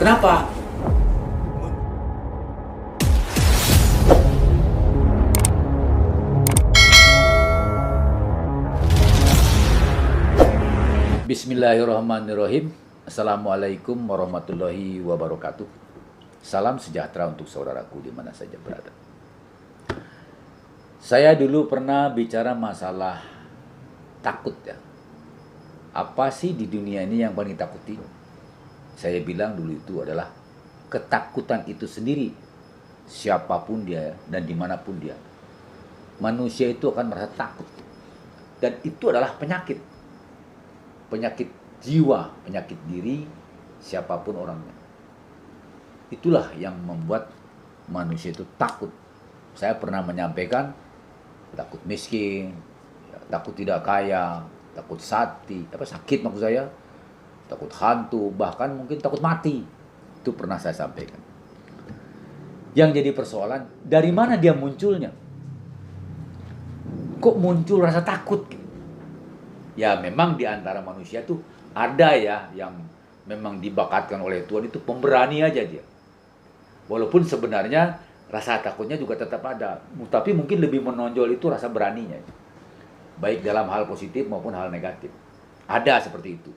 Kenapa? Bismillahirrahmanirrahim. Assalamualaikum warahmatullahi wabarakatuh. Salam sejahtera untuk saudaraku di mana saja berada. Saya dulu pernah bicara masalah takut ya. Apa sih di dunia ini yang paling takuti? Saya bilang dulu itu adalah ketakutan itu sendiri. Siapapun dia dan dimanapun dia. Manusia itu akan merasa takut. Dan itu adalah penyakit. Penyakit jiwa, penyakit diri, siapapun orangnya. Itulah yang membuat manusia itu takut. Saya pernah menyampaikan, takut miskin, takut tidak kaya, takut sakit maksud saya, takut hantu, bahkan mungkin takut mati. Itu pernah saya sampaikan. Yang jadi persoalan, dari mana dia munculnya? Kok muncul rasa takut? Ya memang di antara manusia tuh ada ya yang memang dibakatkan oleh Tuhan itu pemberani aja dia. Walaupun sebenarnya rasa takutnya juga tetap ada. Tapi mungkin lebih menonjol itu rasa beraninya. Baik dalam hal positif maupun hal negatif. Ada seperti itu.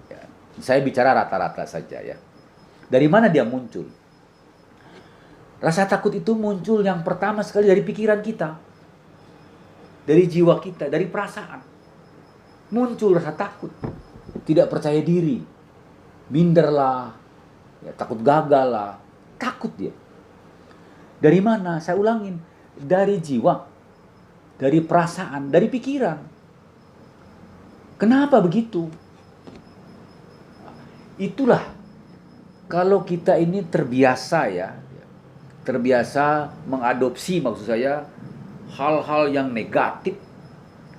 Ya, saya bicara rata-rata saja ya. Dari mana dia muncul? Rasa takut itu muncul yang pertama sekali dari pikiran kita. Dari jiwa kita, dari perasaan. Muncul rasa takut, tidak percaya diri, minderlah, ya, takut gagal lah, takut dia. Dari mana? Saya ulangin, dari jiwa, dari perasaan, dari pikiran. Kenapa begitu? Itulah kalau kita ini terbiasa ya, terbiasa mengadopsi maksud saya hal-hal yang negatif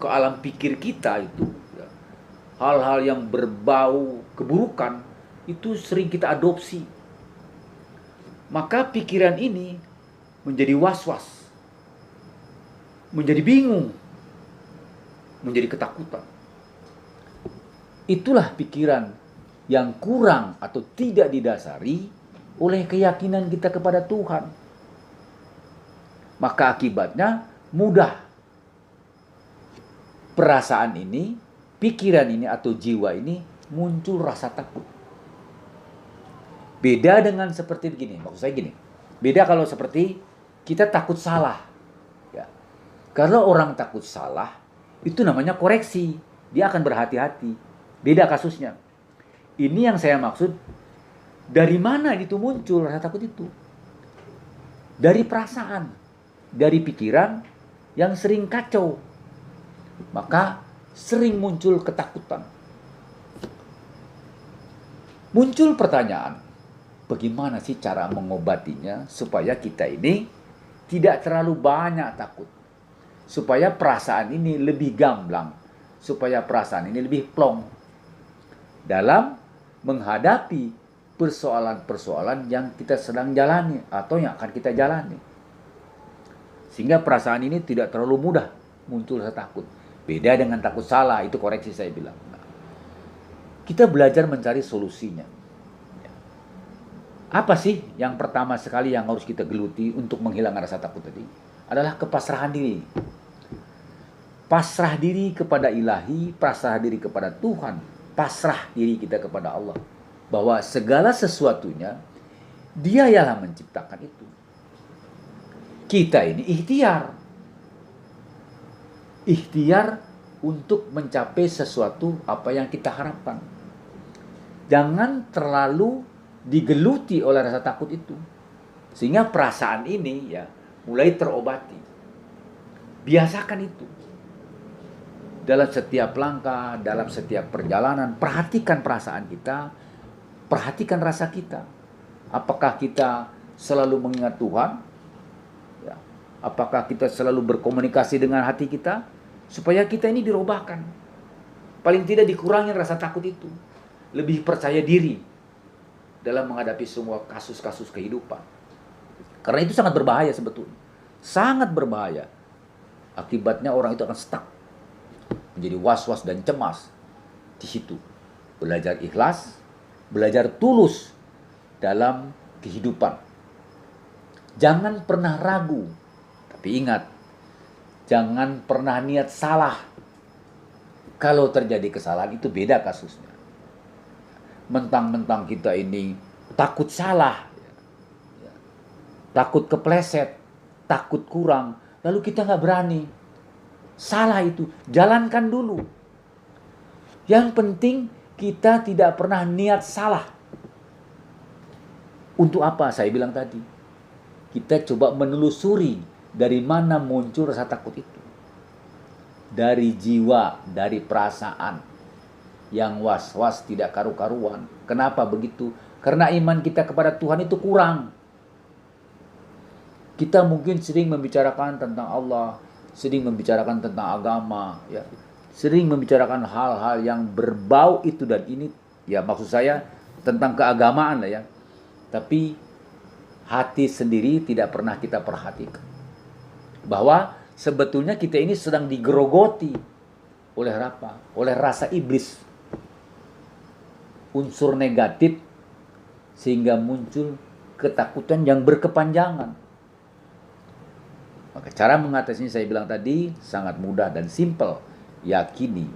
ke alam pikir kita itu, hal-hal yang berbau keburukan itu sering kita adopsi. Maka pikiran ini menjadi was-was, menjadi bingung, menjadi ketakutan. Itulah pikiran yang kurang atau tidak didasari oleh keyakinan kita kepada Tuhan. Maka akibatnya mudah perasaan ini, pikiran ini atau jiwa ini muncul rasa takut. Beda dengan seperti begini, maksud saya gini. Beda kalau seperti kita takut salah. Ya. Kalau orang takut salah, itu namanya koreksi. Dia akan berhati-hati. Beda kasusnya. Ini yang saya maksud, dari mana itu muncul rasa takut itu? Dari perasaan, dari pikiran yang sering kacau. Maka sering muncul ketakutan. Muncul pertanyaan, bagaimana sih cara mengobatinya supaya kita ini tidak terlalu banyak takut? Supaya perasaan ini lebih gamblang, supaya perasaan ini lebih plong dalam menghadapi persoalan-persoalan yang kita sedang jalani atau yang akan kita jalani. Sehingga perasaan ini tidak terlalu mudah muncul rasa takut. Beda dengan takut salah, itu koreksi saya bilang. Nah, kita belajar mencari solusinya. Apa sih yang pertama sekali yang harus kita geluti untuk menghilangkan rasa takut tadi? Adalah kepasrahan diri. Pasrah diri kepada ilahi, pasrah diri kepada Tuhan, pasrah diri kita kepada Allah. Bahwa segala sesuatunya, Dia yang menciptakan itu. Kita ini ikhtiar. Ikhtiar untuk mencapai sesuatu apa yang kita harapkan. Jangan terlalu digeluti oleh rasa takut itu. Sehingga perasaan ini ya mulai terobati. Biasakan itu. Dalam setiap langkah, dalam setiap perjalanan, perhatikan perasaan kita, perhatikan rasa kita. Apakah kita selalu mengingat Tuhan? Ya. Apakah kita selalu berkomunikasi dengan hati kita? Supaya kita ini dirubahkan. Paling tidak dikurangi rasa takut itu. Lebih percaya diri dalam menghadapi semua kasus-kasus kehidupan. Karena itu sangat berbahaya sebetulnya. Sangat berbahaya. Akibatnya orang itu akan stuck. Menjadi was-was dan cemas. Di situ. Belajar ikhlas. Belajar tulus. dalam kehidupan. Jangan pernah ragu, tapi ingat, jangan pernah niat salah. Kalau terjadi kesalahan itu beda kasusnya. Mentang-mentang kita ini takut salah, takut kepleset, takut kurang, lalu kita nggak berani. Salah itu, jalankan dulu. Yang penting kita tidak pernah niat salah. Untuk apa? Saya bilang tadi, kita coba menelusuri dari mana muncul rasa takut itu. Dari jiwa, dari perasaan yang was-was tidak karu-karuan. Kenapa begitu? Karena iman kita kepada Tuhan itu kurang. Kita mungkin sering membicarakan tentang Allah, sering membicarakan tentang agama, ya, sering membicarakan hal-hal yang berbau itu dan ini, ya maksud saya tentang keagamaan lah ya. Tapi hati sendiri tidak pernah kita perhatikan. Bahwa sebetulnya kita ini sedang digerogoti oleh apa? Oleh rasa iblis. Unsur negatif sehingga muncul ketakutan yang berkepanjangan. Maka cara mengatasinya saya bilang tadi sangat mudah dan simpel. Yakini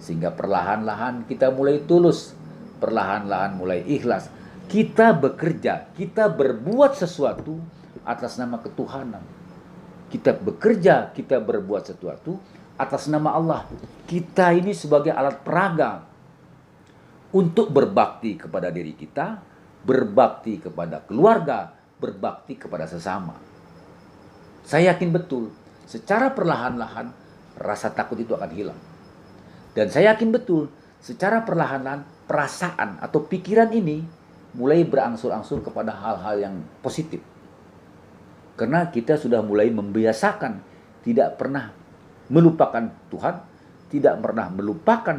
sehingga perlahan-lahan kita mulai tulus, perlahan-lahan mulai ikhlas. Kita bekerja, kita berbuat sesuatu atas nama ketuhanan. Kita bekerja, kita berbuat sesuatu atas nama Allah. Kita ini sebagai alat peraga untuk berbakti kepada diri kita, berbakti kepada keluarga, berbakti kepada sesama. Saya yakin betul, secara perlahan-lahan rasa takut itu akan hilang. Dan saya yakin betul, secara perlahan-lahan perasaan atau pikiran ini mulai berangsur-angsur kepada hal-hal yang positif. Karena kita sudah mulai membiasakan tidak pernah melupakan Tuhan, tidak pernah melupakan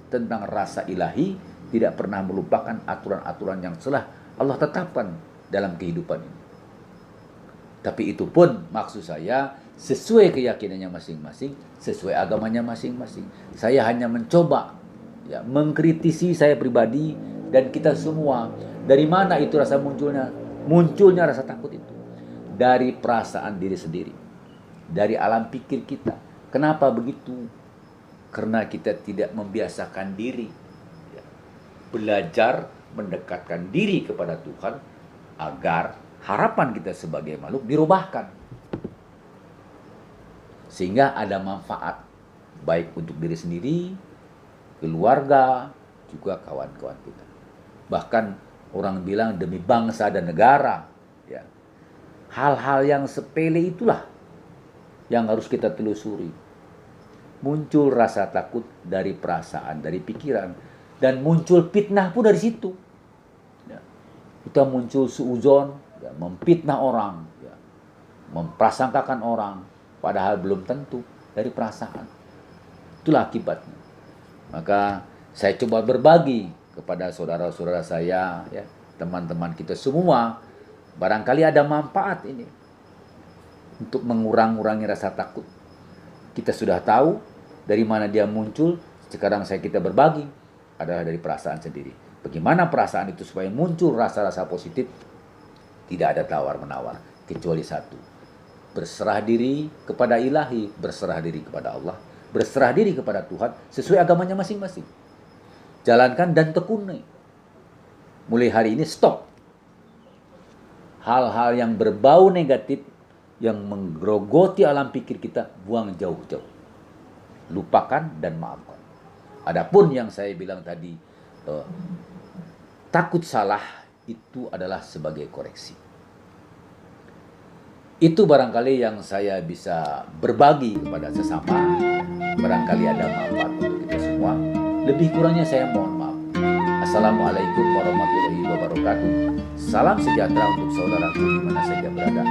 tentang rasa ilahi, tidak pernah melupakan aturan-aturan yang telah Allah tetapkan dalam kehidupan ini. Tapi itu pun maksud saya sesuai keyakinannya masing-masing, sesuai agamanya masing-masing. Saya hanya mencoba ya, mengkritisi saya pribadi dan kita semua. Dari mana itu rasa munculnya? Munculnya rasa takut itu dari perasaan diri sendiri, dari alam pikir kita. Kenapa begitu? Karena kita tidak membiasakan diri ya, belajar mendekatkan diri kepada Tuhan agar harapan kita sebagai makhluk dirubahkan sehingga ada manfaat baik untuk diri sendiri, keluarga, juga kawan-kawan kita. Bahkan orang bilang demi bangsa dan negara. Ya. Hal-hal yang sepele itulah yang harus kita telusuri. Muncul rasa takut dari perasaan, dari pikiran. Dan muncul fitnah pun dari situ. Ya. Kita muncul suuzon, ya, memfitnah orang. Ya. Memprasangkakan orang. Padahal belum tentu dari perasaan. Itulah akibatnya. Maka saya coba berbagi kepada saudara-saudara saya, ya, teman-teman kita semua, barangkali ada manfaat ini untuk mengurangi rasa takut. Kita sudah tahu dari mana dia muncul. Sekarang kita berbagi adalah dari perasaan sendiri. Bagaimana perasaan itu supaya muncul rasa-rasa positif? Tidak ada tawar-menawar kecuali satu: berserah diri kepada ilahi, berserah diri kepada Allah, berserah diri kepada Tuhan sesuai agamanya masing-masing. Jalankan dan tekuni. Mulai hari ini stop. Hal-hal yang berbau negatif, yang menggerogoti alam pikir kita, buang jauh-jauh. Lupakan dan maafkan. Adapun yang saya bilang tadi, takut salah itu adalah sebagai koreksi. Itu barangkali yang saya bisa berbagi kepada sesama. Barangkali ada manfaat untuk kita semua. Lebih kurangnya saya mohon maaf. Assalamualaikum warahmatullahi wabarakatuh. Salam sejahtera untuk saudaraku di mana saja berada.